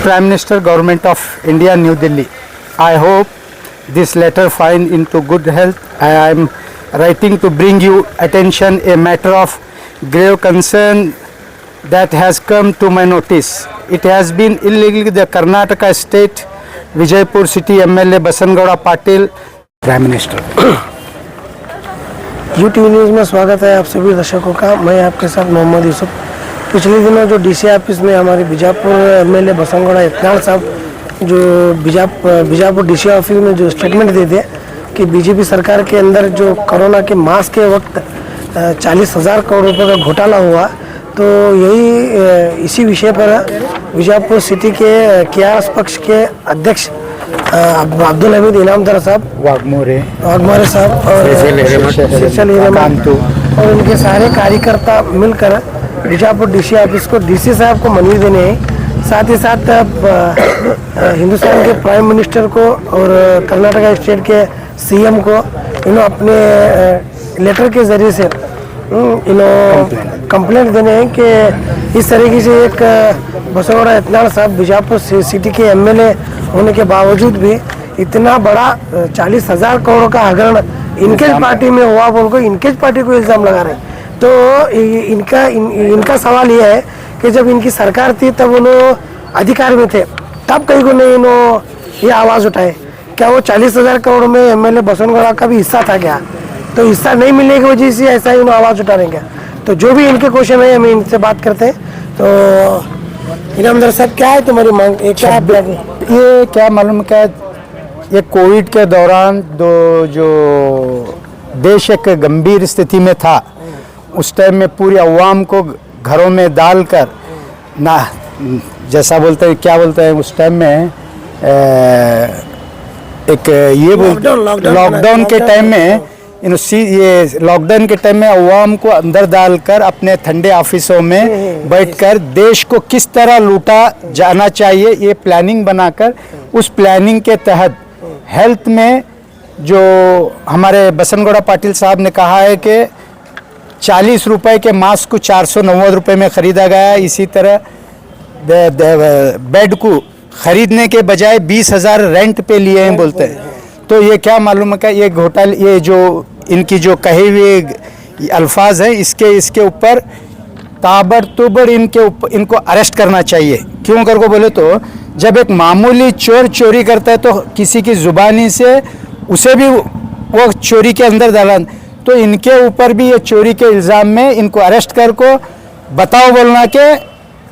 Prime Minister, Government of India, New Delhi. I hope this letter find into good health. I am writing to bring you attention a matter of grave concern that has come to my notice. It has been illegally the Karnataka State, Vijaypur City MLA Basangowda Patil, Prime Minister. UTV news में स्वागत है आप सभी दर्शकों का। मैं आपके साथ मोहम्मद यूसुफ। पिछले दिनों जो डीसी ऑफिस में हमारे बीजापुर एमएलए बसंगौड़ा इतनाल साहब जो बीजापुर डीसी ऑफिस में जो स्टेटमेंट दे दिए कि बीजेपी सरकार के अंदर जो कोरोना के मास्क के वक्त 40,000 करोड़ रुपए का घोटाला हुआ, तो यही इसी विषय पर बीजापुर सिटी के केआरएस पक्ष के अध्यक्ष अब्दुल हमीद इनामदार साहब, वाघमोरे साहब और उनके सारे कार्यकर्ता मिलकर बीजापुर डीसी ऑफिस को डीसी साहब को मनवी देने हैं। साथ ही साथ हिंदुस्तान के प्राइम मिनिस्टर को और कर्नाटका स्टेट के सीएम को इन्हों अपने लेटर के ज़रिए से कंप्लेंट देने हैं कि इस तरीके से एक बसंगौड़ा इतनाल साहब बीजापुर सिटी के एमएलए होने के बावजूद भी इतना बड़ा 40,000 करोड़ का हगरण इनके पार्टी में हुआ बोल को इनके पार्टी को इल्ज़ाम लगा रहे हैं। तो इनका सवाल यह है कि जब इनकी सरकार थी तब उन्होंने अधिकार में थे, तब कहीं को नहीं इन्होंने ये आवाज़ उठाए। क्या वो 40,000 करोड़ में एमएलए बसंगौड़ा का भी हिस्सा था क्या? तो हिस्सा नहीं मिलने की वजह से ऐसा ही उन्होंने आवाज़ उठा रहे क्या? तो जो भी इनके क्वेश्चन है हम इनसे बात करते हैं। तो इनामदार साहब, क्या है तुम्हारी मांग? ये क्या मालूम क्या, ये कोविड के दौरान जो देश एक गंभीर स्थिति में था, उस टाइम में पूरी अवाम को घरों में डालकर ना, जैसा बोलते हैं क्या बोलते हैं उस टाइम में एक ये लॉकडाउन के टाइम में ये लॉकडाउन के टाइम में अवाम को अंदर डालकर अपने ठंडे ऑफिसों में बैठकर देश को किस तरह लूटा जाना चाहिए ये प्लानिंग बनाकर, उस प्लानिंग के तहत हेल्थ में जो हमारे बसंगौड़ा पाटिल साहब ने कहा है कि 40 रुपए के मास्क को 490 रुपए में ख़रीदा गया। इसी तरह बेड को ख़रीदने के बजाय 20,000 रेंट पे लिए हैं बोलते हैं। तो ये क्या मालूम है क्या, ये घोटाले, ये जो इनकी जो कहे हुए अल्फाज हैं, इसके ऊपर ताबड़तोड़ इनको अरेस्ट करना चाहिए। क्यों कर को बोले तो जब एक मामूली चोर चोरी करता है तो किसी की ज़ुबानी से उसे भी वो चोरी के अंदर डाला, तो इनके ऊपर भी ये चोरी के इल्ज़ाम में इनको अरेस्ट कर को बताओ बोलना के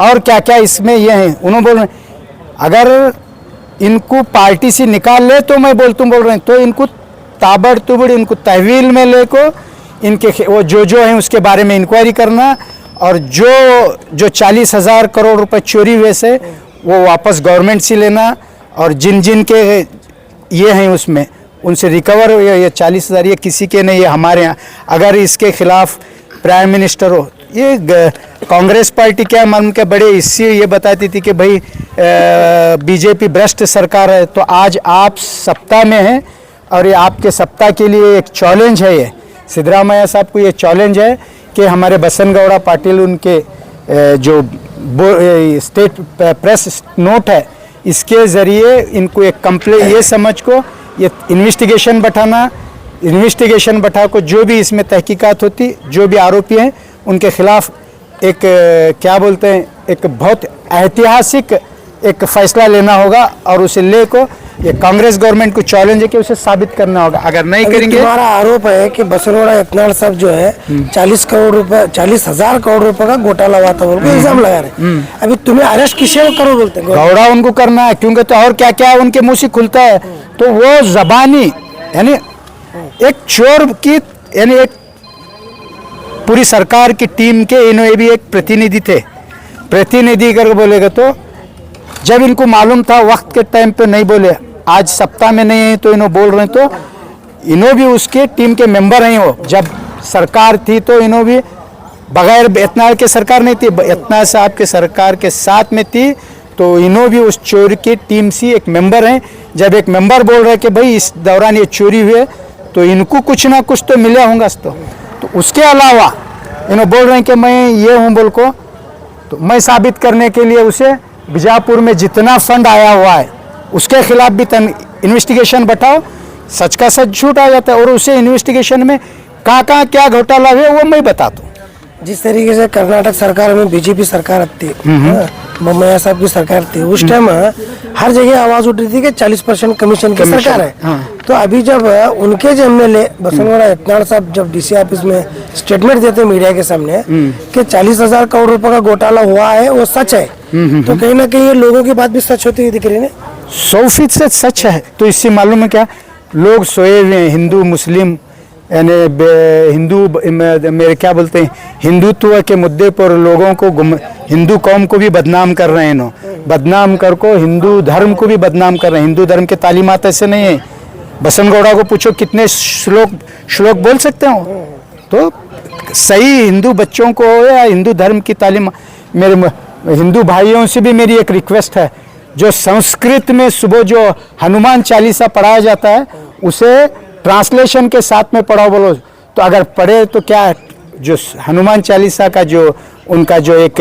और क्या क्या इसमें ये हैं। उन्होंने बोल अगर इनको पार्टी से निकाल ले तो मैं बोल रहे हैं, तो इनको ताबड़तोड़ इनको तहवील में ले को इनके वो जो हैं उसके बारे में इंक्वायरी करना, और जो 40,000 करोड़ रुपए चोरी हुए से वो वापस गवर्नमेंट से लेना, और जिन के ये हैं उसमें उनसे रिकवर ये 40,000 ये किसी के नहीं, ये हमारे यहाँ। अगर इसके खिलाफ प्राइम मिनिस्टर हो, ये कांग्रेस पार्टी क्या मालूम क्या बड़े इससे ये बताती थी कि भाई बीजेपी भ्रष्ट सरकार है, तो आज आप सत्ता में हैं और ये आपके सत्ता के लिए एक चैलेंज है। ये सिद्धरामैया साहब को ये चैलेंज है कि हमारे बसंगौड़ा पाटिल उनके जो स्टेट प्रेस नोट है, इसके ज़रिए इनको एक कंप्लेंट ये समझ को ये इन्वेस्टिगेशन बैठा को जो भी इसमें तहकीकात होती, जो भी आरोपी हैं उनके खिलाफ एक क्या बोलते हैं, एक बहुत ऐतिहासिक एक फैसला लेना होगा, और उसे ले को ये कांग्रेस गवर्नमेंट को चैलेंज है कि उसे साबित करना होगा। अगर नहीं करेंगे, तुम्हारा आरोप है कि बसंगौड़ा इतनाल साहब जो है 40,000 करोड़ रुपए का घोटाला हुआ था बोल के इल्जाम लगा रहे। अभी तुम्हें अरेस्ट किसे करो बोलते हैं? गौड़ा उनको करना है, क्योंकि तो और क्या क्या उनके मुंह से खुलता है, तो वो जबानी यानी एक चोर की, यानी एक पूरी सरकार की टीम के इन्होंने भी एक प्रतिनिधि थे, प्रतिनिधि करके बोलेगा। तो जब इनको मालूम था वक्त के टाइम पे नहीं बोले, आज सत्ता में नहीं है तो इन्हों बोल रहे हैं, तो इन्हों भी उसके टीम के मेंबर हैं। हो जब सरकार थी तो इन्हों भी बगैर इतनाल के सरकार नहीं थी, इतना साहब के सरकार के साथ में थी, तो इन्हों भी उस चोरी की टीम से एक मेंबर हैं। जब एक मेंबर बोल रहे हैं कि भाई इस दौरान ये चोरी हुए तो इनको कुछ ना कुछ तो मिला होगा, तो उसके अलावा इन्हों बोल रहे हैं कि मैं ये हूँ बोल को, तो मैं साबित करने के लिए उसे बीजापुर में जितना फंड आया हुआ है उसके खिलाफ भी इन्वेस्टिगेशन बैठाओ, सच का सच झूठ आ जाता है। और उसे इन्वेस्टिगेशन में कहाँ कहाँ क्या घोटाला हुआ वो मैं बताता हूँ। जिस तरीके से कर्नाटक सरकार में बीजेपी सरकार थी, बोम्मैया साहब की सरकार थी, उस टाइम हर जगह आवाज उठ रही थी कि 40% कमीशन की सरकार है। तो अभी जब उनके जो एमएलए बसनगौड़ा यत्नाड़ साहब जब डीसी ऑफिस में स्टेटमेंट देते मीडिया के सामने कि 40,000 करोड़ रुपए का घोटाला हुआ है, वो सच है, तो कहीं ना कहीं ये लोगों की बात भी सच होती हुई दिख रही है। 100% सच है। तो इससे मालूम है क्या, लोग सोए हुए हैं, हिंदू मुस्लिम यानी हिंदू मेरे क्या बोलते हैं, हिंदुत्व के मुद्दे पर लोगों को हिंदू कौम को भी बदनाम कर रहे हैं। नो बदनाम कर को हिंदू धर्म को भी बदनाम कर रहे हैं। हिंदू धर्म के तालीमात ऐसे नहीं है। बसनगौड़ा को पूछो कितने श्लोक बोल सकते हो। तो सही हिंदू बच्चों को या हिंदू धर्म की तालीम, मेरे हिंदू भाइयों से भी मेरी एक रिक्वेस्ट है, जो संस्कृत में सुबह जो हनुमान चालीसा पढ़ाया जाता है उसे ट्रांसलेशन के साथ में पढ़ाओ बोलो। तो अगर पढ़े तो क्या है, जो हनुमान चालीसा का जो उनका जो एक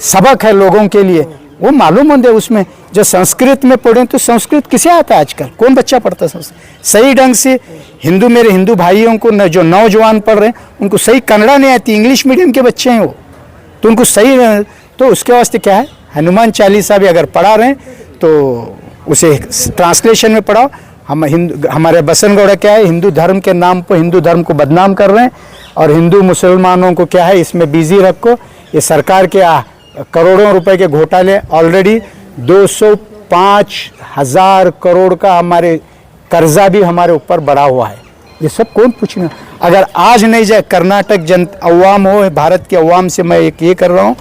सबक है लोगों के लिए वो मालूम होंगे। उसमें जो संस्कृत में पढ़े तो संस्कृत किसे आता है आजकल, कौन बच्चा पढ़ता है संस्कृत सही ढंग से। हिंदू मेरे हिंदू भाइयों को जो नौजवान पढ़ रहे हैं उनको सही कन्नड़ा नहीं आती, इंग्लिश मीडियम के बच्चे हैं वो, तो उनको सही, तो उसके वास्ते क्या है, हनुमान चालीसा भी अगर पढ़ा रहे हैं तो उसे ट्रांसलेशन में पढ़ाओ। हमारे बसनगौड़ा क्या है, हिंदू धर्म के नाम पर हिंदू धर्म को बदनाम कर रहे हैं और हिंदू मुसलमानों को क्या है इसमें बिजी रखो। ये सरकार के करोड़ों रुपए के घोटाले, ऑलरेडी 205,000 करोड़ का हमारे कर्जा भी हमारे ऊपर बढ़ा हुआ है। ये सब कौन पूछना, अगर आज नहीं जाए कर्नाटक अवाम हो, भारत के अवाम से मैं एक ये कर रहा हूँ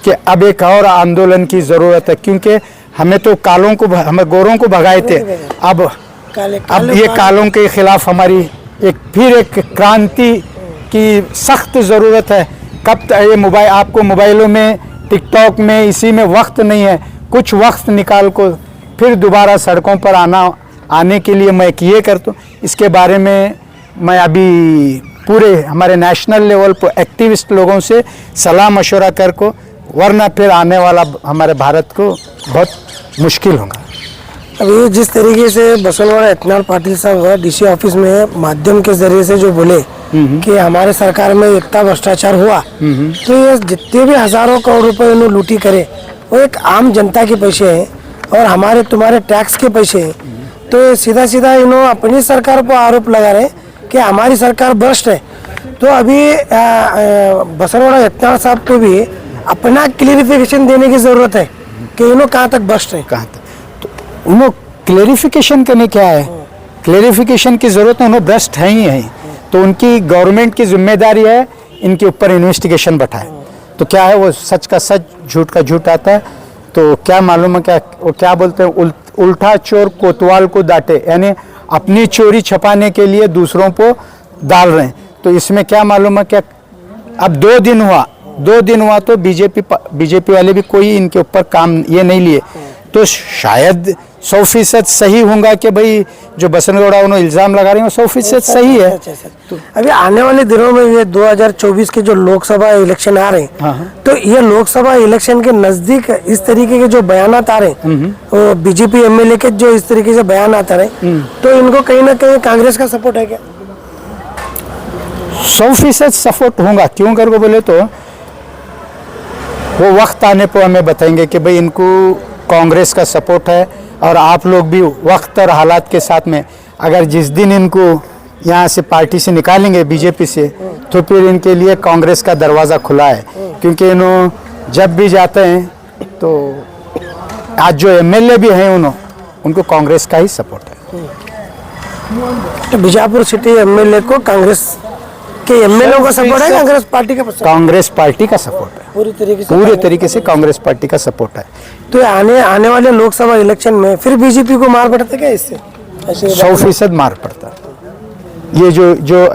कि अब एक और आंदोलन की ज़रूरत है, क्योंकि हमें तो कालों को, हमें गोरों को भगाए थे, अब ये कालों के खिलाफ हमारी फिर एक क्रांति की सख्त ज़रूरत है। कब तक ये मोबाइल, आपको मोबाइलों में, टिकटॉक में, इसी में वक्त नहीं है, कुछ वक्त निकाल को फिर दोबारा सड़कों पर आने के लिए मैं ये करता हूँ। इसके बारे में मैं अभी पूरे हमारे नेशनल लेवल पर एक्टिविस्ट लोगों से सलाह मशवरा कर को, वरना फिर आने वाला हमारे भारत को बहुत मुश्किल होगा। अभी जिस तरीके से बसनगौड़ा यत्नाड़ पाटिल साहब डीसी ऑफिस में माध्यम के जरिए से जो बोले कि हमारे सरकार में इतना भ्रष्टाचार हुआ, तो ये जितने भी हजारों करोड़ रुपए इन्होंने लूटी करे वो एक आम जनता के पैसे हैं और हमारे तुम्हारे टैक्स के पैसे हैं। तो सीधा सीधा इन्होंने अपनी सरकार पर आरोप लगा रहे कि हमारी सरकार भ्रष्ट है। तो अभी बसनगौड़ा यत्नाड़ साहब को भी अपना क्लियरिफिकेशन देने की जरूरत है कि इन्होंने कहाँ तक भ्रष्ट है, कहाँ तक। तो उन्होंने क्लेरिफिकेशन करने क्या है, क्लेरिफिकेशन की जरूरत है, उन्होंने भ्रष्ट है ही है। तो उनकी गवर्नमेंट की जिम्मेदारी है इनके ऊपर इन्वेस्टिगेशन बैठाए। तो क्या है, वो सच का सच झूठ का झूठ आता है। तो क्या मालूम है, क्या वो क्या बोलते हैं, उल्टा चोर कोतवाल को डांटे, यानी अपनी चोरी छपाने के लिए दूसरों को डाल रहे हैं। तो इसमें क्या मालूम है, क्या अब 2 दिन हुआ तो बीजेपी वाले भी कोई इनके ऊपर काम ये नहीं लिए। तो शायद 100% सही होगा कि भाई जो बसनगौड़ा उन्होंने इल्ज़ाम लगा रहे हैं 100% सही है। तो अभी आने वाले दिनों में ये 2024 के जो लोकसभा इलेक्शन आ रहे हैं, तो ये लोकसभा इलेक्शन के नजदीक इस तरीके के जो बयानात आ रहे हैं, वो बीजेपी एमएलए के जो इस तरीके से बयानात आ रहे हैं, तो इनको कहीं ना कहीं कांग्रेस का सपोर्ट है क्या? 100% सपोर्ट होगा। क्यों कर को बोले तो वो वक्त आने पर हमें बताएंगे कि भाई इनको कांग्रेस का सपोर्ट है। और आप लोग भी वक्त और हालात के साथ में, अगर जिस दिन इनको यहाँ से पार्टी से निकालेंगे बीजेपी से, तो फिर इनके लिए कांग्रेस का दरवाज़ा खुला है। क्योंकि इन्होंने जब भी जाते हैं तो आज जो एमएलए भी हैं उनको कांग्रेस का ही सपोर्ट है। तो बीजापुर सिटी एमएलए को कांग्रेस के एमएलए का सपोर्ट है, कांग्रेस पार्टी का सपोर्ट? कांग्रेस पार्टी का सपोर्ट है, पूरे तरीके से कांग्रेस पार्टी का सपोर्ट है। तो आने वाले लोकसभा इलेक्शन में फिर बीजेपी को मार पड़ता क्या इससे? 100% मार पड़ता है। ये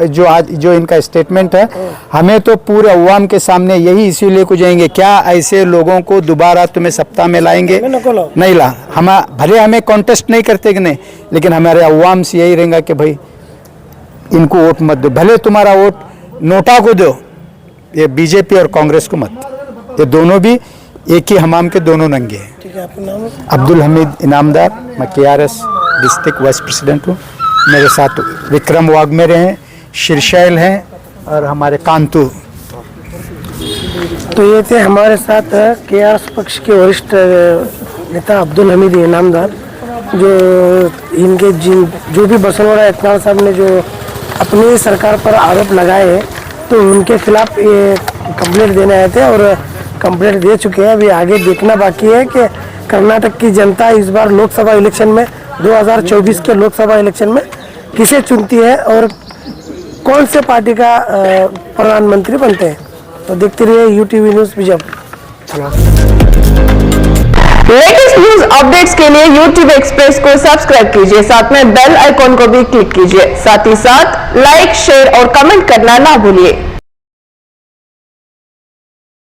जो आज जो इनका स्टेटमेंट है, हमें तो पूरे अवाम के सामने यही इसीलिए को जाएंगे, क्या ऐसे लोगों को दोबारा तुम्हें सत्ता में लाएंगे? नहीं ला। हम भले हमें कॉन्टेस्ट नहीं करते कि नहीं, लेकिन हमारे अवाम से यही रहेगा कि भाई इनको वोट मत दो, भले तुम्हारा वोट नोटा को दो, ये बीजेपी और कांग्रेस को मत। ये दोनों भी एक ही हमाम के दोनों नंगे हैं। ठीक है, आपका नाम? अब्दुल हमीद इनामदार, मैं KRS डिस्ट्रिक्ट वाइस प्रेसिडेंट हूँ। मेरे साथ विक्रम वाघमेरे हैं, शीर्षैल हैं और हमारे कांतु। तो ये थे हमारे साथ KRS पक्ष के वरिष्ठ नेता अब्दुल हमीद इनामदार, जो इनके जो भी बसनोड़ा इतनाल साहब ने जो अपनी सरकार पर आरोप लगाए हैं, तो उनके खिलाफ ये कंप्लेंट देने आए थे और कंप्लेंट दे चुके हैं। अभी आगे देखना बाकी है कि कर्नाटक की जनता इस बार लोकसभा इलेक्शन में 2024 के लोकसभा इलेक्शन में किसे चुनती है और कौन से पार्टी का प्रधानमंत्री बनते हैं। तो देखते रहिए UTV news Bijapur. Latest news updates के लिए YouTube एक्सप्रेस को सब्सक्राइब कीजिए, साथ में बेल आइकॉन को भी क्लिक कीजिए। साथ ही साथ लाइक, शेयर और कमेंट करना ना भूलिए।